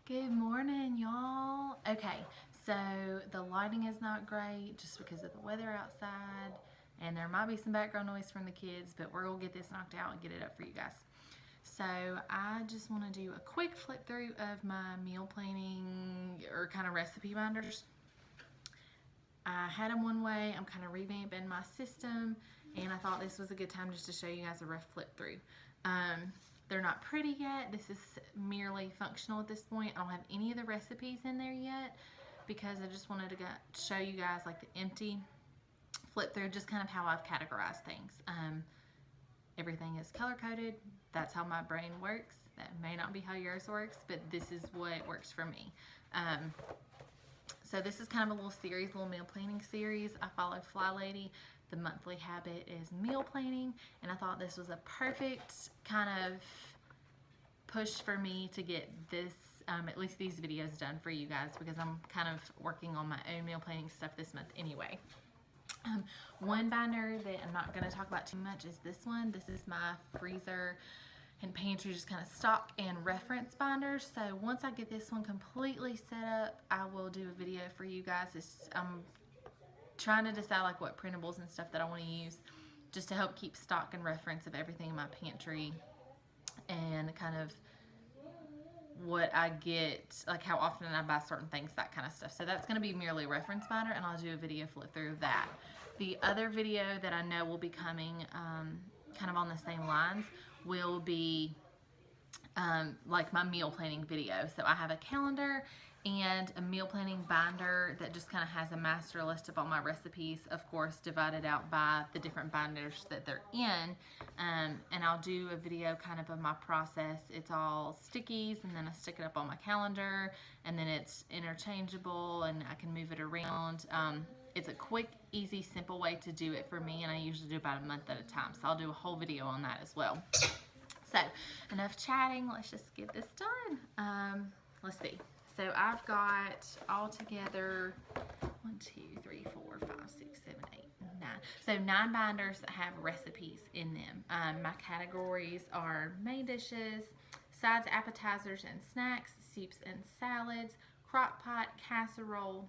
Good morning, y'all. Okay, so the lighting is not great just because of the weather outside, and there might be some background noise from the kids, but we're gonna get this knocked out and get it up for you guys. So I just want to do a quick flip through of my meal planning or kind of recipe binders. I had them one way. I'm kind of revamping my system, and I thought this was a good time just to show you guys a rough flip through. They're not pretty yet. This is merely functional at this point. I don't have any of the recipes in there yet because I just wanted to show you guys like the empty flip through, just kind of how I've categorized things. Everything is color coded. That's how my brain works. That may not be how yours works, but this is what works for me. So this is kind of a little series, little meal planning series. I follow Fly Lady. The monthly habit is meal planning, and I thought this was a perfect kind of push for me to get this, at least these videos done for you guys, because I'm kind of working on my own meal planning stuff this month anyway. One binder that I'm not going to talk about too much is this one. This is my freezer and pantry, just kind of stock and reference binders. So once I get this one completely set up, I will do a video for you guys. I'm trying to decide like what printables and stuff that I want to use just to help keep stock and reference of everything in my pantry and kind of what I get, like how often I buy certain things, that kind of stuff. So that's going to be merely a reference binder, and I'll do a video flip through of that. The other video that I know will be coming kind of on the same lines will be like my meal planning video. So I have a calendar and a meal planning binder that just kind of has a master list of all my recipes, of course divided out by the different binders that they're in, and I'll do a video kind of my process. It's all stickies, and then I stick it up on my calendar, and then it's interchangeable and I can move it around. It's a quick, easy, simple way to do it for me, and I usually do about a month at a time, so I'll do a whole video on that as well. So enough chatting, let's just get this done. Let's see. So I've got all together 1, 2, 3, 4, 5, 6, 7, 8, 9. So 9 binders that have recipes in them. My categories are main dishes, sides, appetizers, and snacks, soups and salads, crock pot, casserole,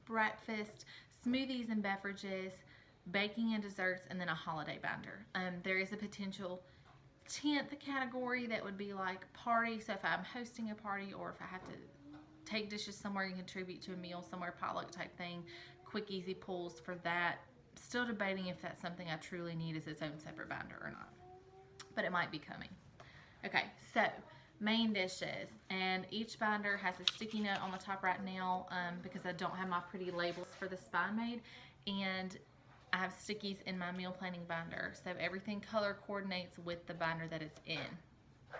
breakfast, smoothies and beverages, baking and desserts, and then a holiday binder. There is a potential 10th category that would be like party. So if I'm hosting a party, or if I have to take dishes somewhere and contribute to a meal somewhere, potluck type thing, quick easy pulls for that. Still debating if that's something I truly need as its own separate binder or not, but it might be coming. Okay, so main dishes, and each binder has a sticky note on the top right now because I don't have my pretty labels for the Spine Maid, and I have stickies in my meal planning binder, so everything color coordinates with the binder that it's in. I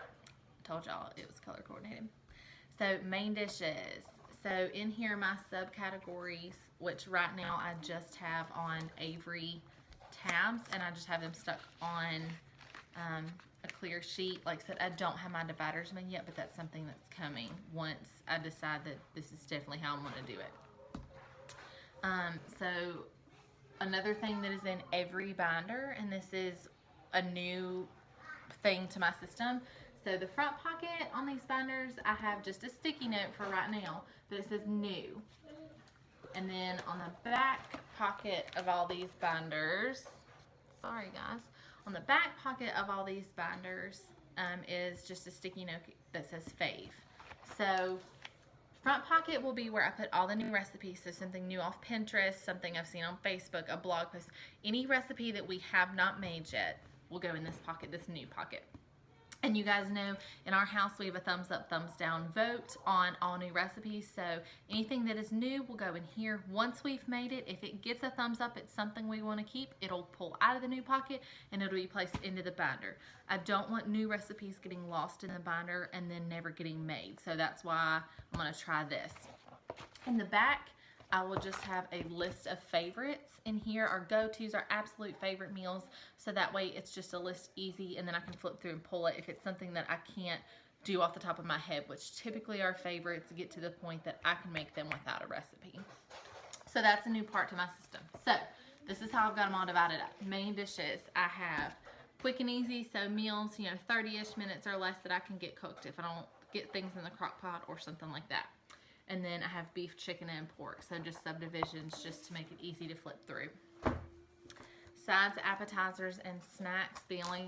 told y'all it was color coordinated. So main dishes. So in here my subcategories, which right now I just have on Avery tabs, and I just have them stuck on a clear sheet. Like I said, I don't have my dividers made yet, but that's something that's coming once I decide that this is definitely how I'm going to do it. So another thing that is in every binder, and this is a new thing to my system. So the front pocket on these binders, I have just a sticky note for right now that it says new. And then on the back pocket of all these binders, sorry guys, on the back pocket of all these binders is just a sticky note that says fave. So front pocket will be where I put all the new recipes, so something new off Pinterest, something I've seen on Facebook, a blog post, any recipe that we have not made yet will go in this pocket, this new pocket. And you guys know in our house we have a thumbs up, thumbs down vote on all new recipes, so anything that is new will go in here. Once we've made it, if it gets a thumbs up, it's something we want to keep, it'll pull out of the new pocket and it'll be placed into the binder. I don't want new recipes getting lost in the binder and then never getting made, so that's why I'm going to try this. In the back, I will just have a list of favorites. In here, our go-tos, our absolute favorite meals, so that way it's just a list easy, and then I can flip through and pull it if it's something that I can't do off the top of my head, which typically our favorites get to the point that I can make them without a recipe. So that's a new part to my system. So this is how I've got them all divided up. Main dishes, I have quick and easy, so meals, 30-ish minutes or less that I can get cooked. If I don't get things in the crock pot or something like that. And then I have beef, chicken, and pork. So just subdivisions just to make it easy to flip through. Sides, appetizers, and snacks. The only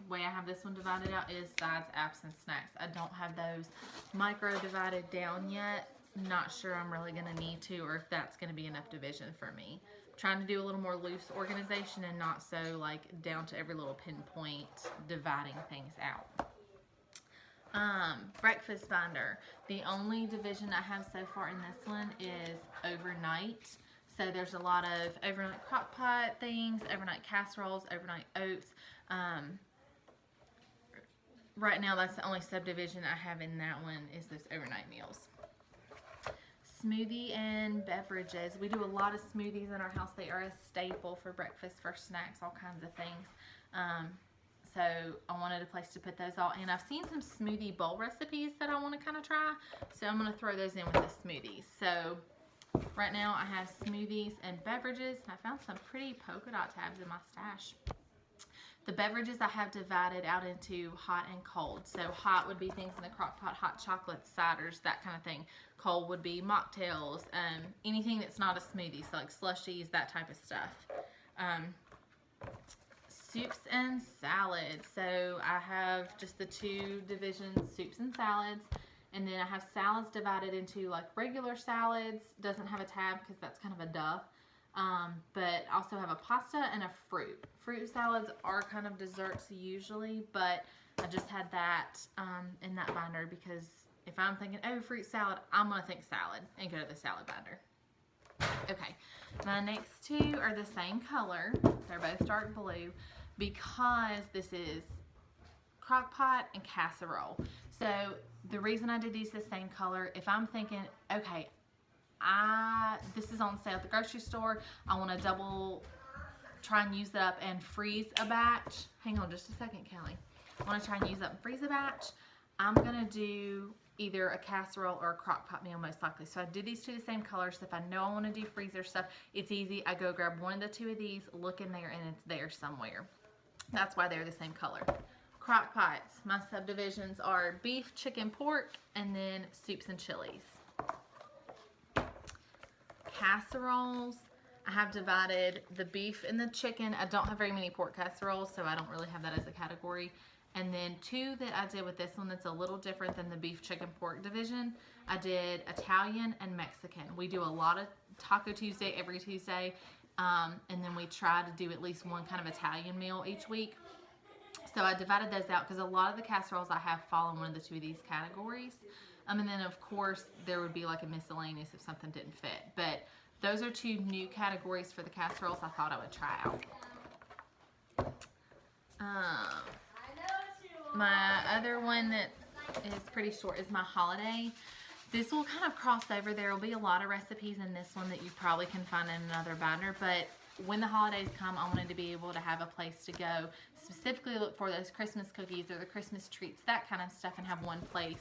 way I have this one divided out is sides, apps, and snacks. I don't have those micro divided down yet. Not sure I'm really going to need to, or if that's going to be enough division for me. Trying to do a little more loose organization and not so like down to every little pinpoint dividing things out. Breakfast binder. The only division I have so far in this one is overnight. So there's a lot of overnight crock pot things, overnight casseroles, overnight oats. Right now that's the only subdivision I have in that one is those overnight meals. Smoothie and beverages. We do a lot of smoothies in our house. They are a staple for breakfast, for snacks, all kinds of things. So I wanted a place to put those all in. I've seen some smoothie bowl recipes that I want to kind of try. So I'm going to throw those in with the smoothies. So right now I have smoothies and beverages. And I found some pretty polka dot tabs in my stash. The beverages I have divided out into hot and cold. So hot would be things in the crock pot, hot chocolates, ciders, that kind of thing. Cold would be mocktails, anything that's not a smoothie, so like slushies, that type of stuff. Soups and salads. So I have just the two divisions, soups and salads. And then I have salads divided into like regular salads. Doesn't have a tab because that's kind of a duh. But also have a pasta and a fruit. Fruit salads are kind of desserts usually, but I just had that in that binder because if I'm thinking, oh, fruit salad, I'm going to think salad and go to the salad binder. Okay, my next two are the same color. They're both dark blue because this is crock pot and casserole. So the reason I did these the same color, if I'm thinking, okay, this is on sale at the grocery store, I want to try and use it up and freeze a batch. Hang on just a second, Kelly. I want to try and use up and freeze a batch. I'm going to do either a casserole or a crock pot meal most likely. So I did these two the same color, so if I know I want to do freezer stuff, it's easy. I go grab one of the two of these, look in there, and it's there somewhere. That's why they're the same color. Crock pots. My subdivisions are beef, chicken, pork, and then soups and chilies. Casseroles. I have divided the beef and the chicken. I don't have very many pork casseroles, so I don't really have that as a category. And then two that I did with this one that's a little different than the beef, chicken, pork division. I did Italian and Mexican. We do a lot of Taco Tuesday every Tuesday, and then we try to do at least one kind of Italian meal each week. So I divided those out because a lot of the casseroles I have fall in one of the two of these categories. And then of course there would be like a miscellaneous if something didn't fit. But those are two new categories for the casseroles I thought I would try out. My other one that is pretty short is my holiday. This will kind of cross over. There will be a lot of recipes in this one that you probably can find in another binder, but when the holidays come, I wanted to be able to have a place to go, specifically look for those Christmas cookies or the Christmas treats, that kind of stuff, and have one place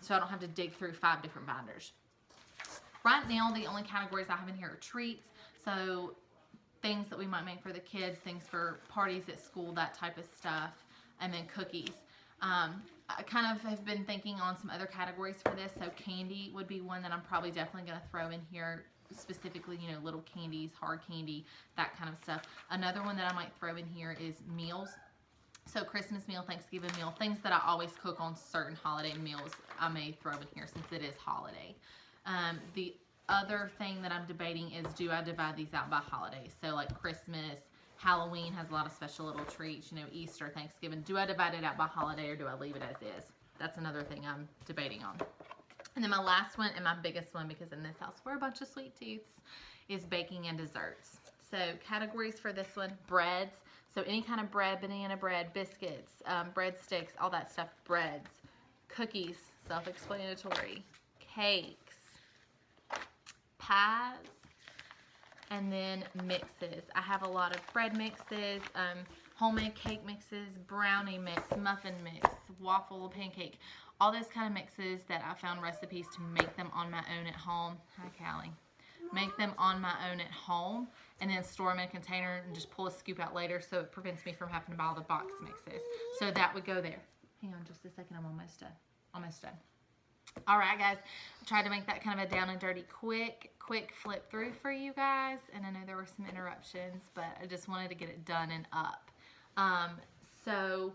so I don't have to dig through 5 different binders. Right now, the only categories I have in here are treats, so things that we might make for the kids, things for parties at school, that type of stuff, and then cookies. I kind of have been thinking on some other categories for this, so candy would be one that I'm probably definitely going to throw in here, specifically, you know, little candies, hard candy, that kind of stuff. Another one that I might throw in here is meals. So Christmas meal, Thanksgiving meal, things that I always cook on certain holiday meals, I may throw in here since it is holiday. The other thing that I'm debating is, do I divide these out by holidays? So like Christmas, Halloween has a lot of special little treats, you know, Easter, Thanksgiving. Do I divide it out by holiday or do I leave it as is? That's another thing I'm debating on. And then my last one and my biggest one, because in this house we're a bunch of sweet tooths, is baking and desserts. So categories for this one: breads. So any kind of bread, banana bread, biscuits, breadsticks, all that stuff, breads. Cookies, self-explanatory. Cakes. Pies. And then mixes. I have a lot of bread mixes, homemade cake mixes, brownie mix, muffin mix, waffle, pancake, all those kind of mixes that I found recipes to make them on my own at home. Hi, Callie. Make them on my own at home and then store them in a container and just pull a scoop out later, so it prevents me from having to buy all the box mixes. So that would go there. Hang on just a second, I'm almost done. almost done. All right, guys, I tried to make that kind of a down and dirty quick flip through for you guys, and I know there were some interruptions, but I just wanted to get it done and up. So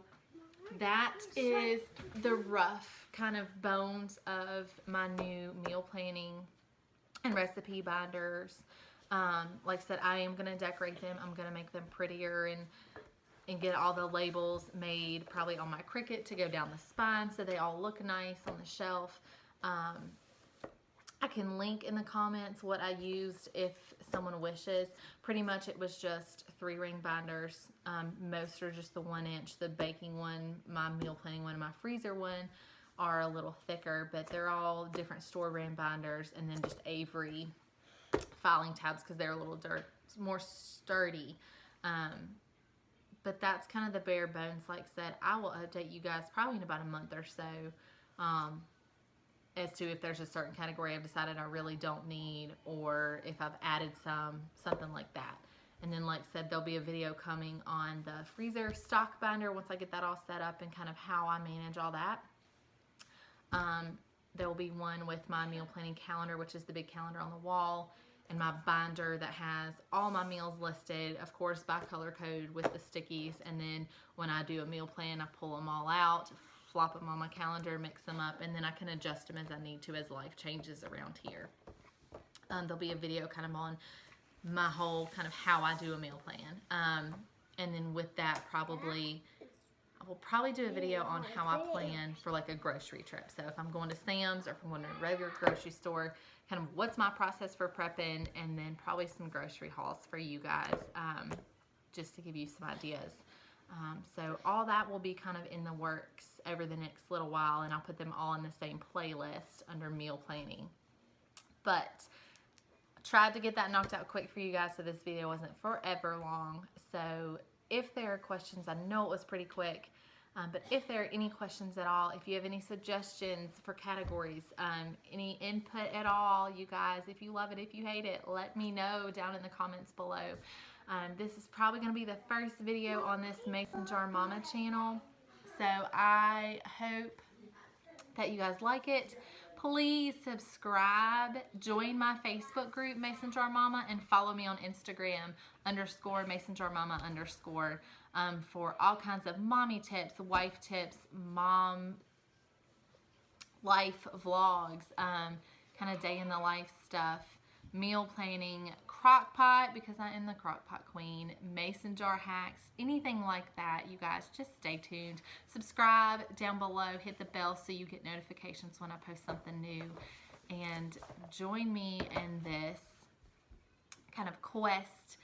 that is the rough kind of bones of my new meal planning and recipe binders. Like I said, I am going to decorate them. I'm going to make them prettier and get all the labels made probably on my Cricut to go down the spine so they all look nice on the shelf. I can link in the comments what I used if someone wishes. Pretty much it was just 3-ring binders. Most are just the 1-inch. The baking one, my meal planning one, and my freezer one are a little thicker, but they're all different store brand binders, and then just Avery filing tabs because they're a little more sturdy. But that's kind of the bare bones. Like I said, I will update you guys probably in about a month or so as to if there's a certain category I've decided I really don't need, or if I've added something like that. And then, like I said, there'll be a video coming on the freezer stock binder once I get that all set up and kind of how I manage all that. There will be one with my meal planning calendar, which is the big calendar on the wall, and my binder that has all my meals listed, of course, by color code with the stickies. And then when I do a meal plan, I pull them all out, flop them on my calendar, mix them up, and then I can adjust them as I need to as life changes around here. There'll be a video kind of on my whole kind of how I do a meal plan. And then with that, I will probably do a video on how I plan for like a grocery trip. So if I'm going to Sam's or if I'm going to a regular grocery store, kind of what's my process for prepping, and then probably some grocery hauls for you guys, just to give you some ideas. So all that will be kind of in the works over the next little while, and I'll put them all in the same playlist under meal planning. But I tried to get that knocked out quick for you guys so this video wasn't forever long. So if there are questions, I know it was pretty quick, but if there are any questions at all, if you have any suggestions for categories, any input at all, you guys, if you love it, if you hate it, let me know down in the comments below. This is probably going to be the first video on this Mason Jar Mama channel, so I hope that you guys like it. Please subscribe, join my Facebook group Mason Jar Mama, and follow me on Instagram _Mason Jar Mama _ for all kinds of mommy tips, wife tips, mom life vlogs, kind of day in the life stuff, meal planning, crock pot, because I am the crock pot queen, mason jar hacks, anything like that. You guys just stay tuned. Subscribe down below, hit the bell so you get notifications when I post something new, and join me in this kind of quest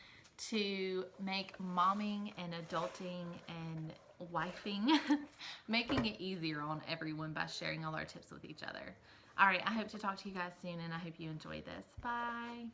to make momming and adulting and wifing making it easier on everyone by sharing all our tips with each other. All right, I hope to talk to you guys soon, and I hope you enjoyed this. Bye.